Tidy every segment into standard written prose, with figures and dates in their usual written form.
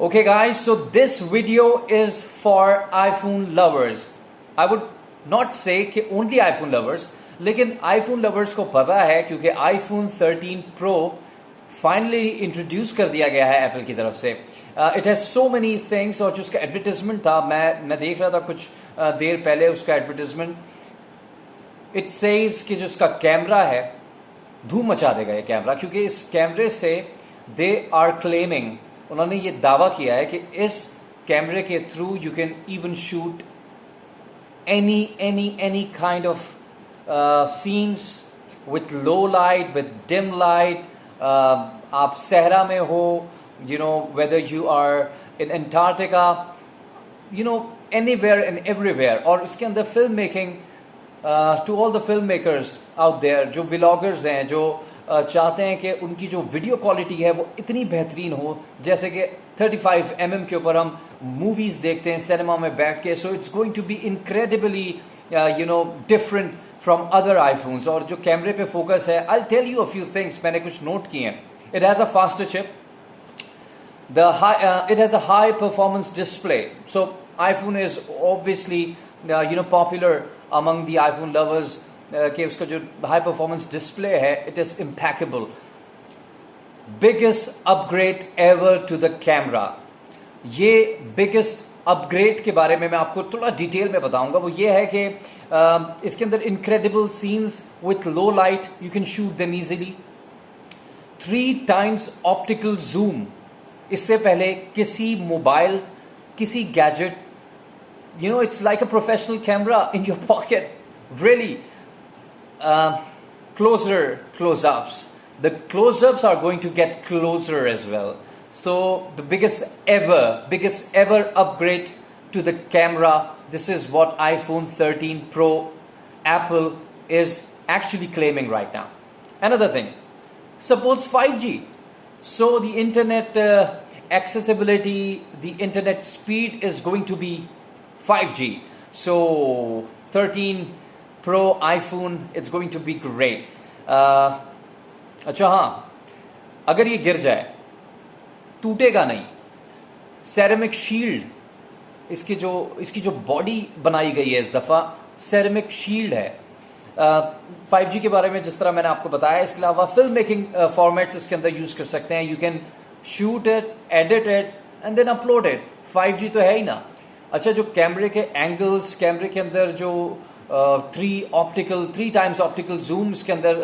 Okay guys, so this video is for iPhone lovers. I would not say कि only iPhone lovers, लेकिन iPhone lovers को पता है क्योंकि iPhone 13 Pro फाइनली इंट्रोड्यूस कर दिया गया है एप्पल की तरफ से. It has so many things. और जो उसका एडवर्टाइजमेंट था, मैं देख रहा था कुछ देर पहले उसका एडवर्टाइजमेंट. इट सेज कि जो उसका कैमरा है धूम मचा देगा ये कैमरा, क्योंकि इस कैमरे से दे आर क्लेमिंग, उन्होंने ये दावा किया है कि इस कैमरे के through you can even shoot any kind of scenes with low light, with dim light. आप सहरा में हो, you know, whether you are in Antarctica, you know, anywhere and everywhere. और इसके अंदर film making, to all the film makers out there, जो vloggers हैं, जो चाहते हैं कि उनकी जो वीडियो क्वालिटी है वो इतनी बेहतरीन हो, जैसे कि 35 mm के ऊपर हम मूवीज देखते हैं सिनेमा में बैठ के. So it's going to be incredibly you know different from other iPhones. और जो कैमरे पे फोकस है, I tell you a few things, मैंने कुछ नोट किए हैं. It has a faster chip, it has a high performance display. So iPhone is obviously popular among the iPhone lovers. कि उसका जो हाई परफॉर्मेंस डिस्प्ले है, it is impeccable. Biggest upgrade ever to the camera. ये biggest upgrade के बारे में मैं आपको थोड़ा डिटेल में बताऊंगा. वो ये है कि इसके अंदर incredible scenes with low light, you can shoot them easily. 3 times optical zoom. इससे पहले किसी मोबाइल, किसी gadget, you know, it's like a professional camera in your pocket, really. Closer close-ups. The close-ups are going to get closer as well. So the biggest ever upgrade to the camera. This is what iPhone 13 Pro Apple is actually claiming right now. Another thing, supports 5G. So the internet accessibility, the internet speed is going to be 5G. So 13 Pro iPhone, it's going to be great. अच्छा हाँ, अगर ये गिर जाए टूटेगा नहीं. Ceramic shield, इसकी जो बॉडी बनाई गई है इस दफ़ा, सेरेमिक शील्ड है. 5G के बारे में जिस तरह मैंने आपको बताया, इसके अलावा फिल्म मेकिंग फॉर्मेट्स इसके अंदर यूज़ कर सकते हैं. You can shoot it, edit it and then upload it. 5G तो है ही ना. अच्छा, जो कैमरे के एंगल्स, कैमरे के अंदर जो 3 times ऑप्टिकल जूम इसके अंदर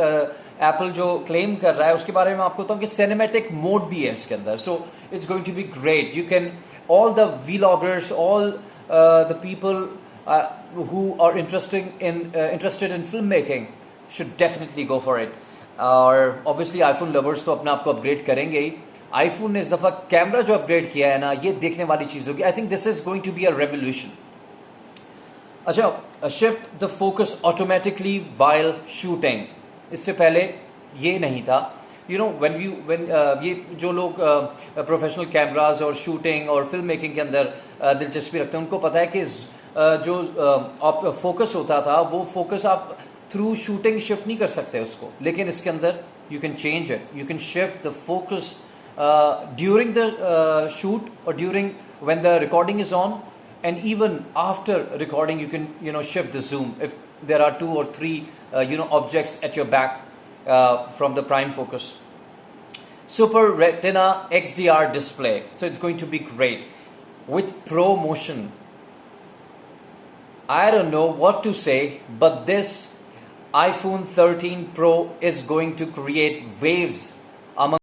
एप्पल जो क्लेम कर रहा है, उसके बारे में आपको बताऊं कि सिनेमैटिक मोड भी है इसके अंदर. So it's going to be great. You can, all the vloggers, all the people who are interested in film making should definitely go for it. और obviously iPhone lovers तो अपने आप को अपग्रेड करेंगे ही. iPhone ने इस दफ़ा कैमरा जो अपग्रेड किया है ना, ये देखने वाली चीज़ होगी. I think this is going to be a revolution. अच्छा, shift the focus automatically while shooting. इससे पहले ये नहीं था. यू नो, व्हेन ये जो लोग प्रोफेशनल कैमराज और शूटिंग और फिल्म मेकिंग के अंदर दिलचस्पी रखते हैं, उनको पता है कि जो फोकस होता था, वो फोकस आप थ्रू शूटिंग शिफ्ट नहीं कर सकते उसको. लेकिन इसके अंदर you can change it. You can shift the focus during the shoot और during when the recording is on. And even after recording, you can, you know, shift the zoom if there are 2 or 3 objects at your back from the prime focus. Super Retina XDR display, so it's going to be great with Pro Motion. I don't know what to say, but this iPhone 13 Pro is going to create waves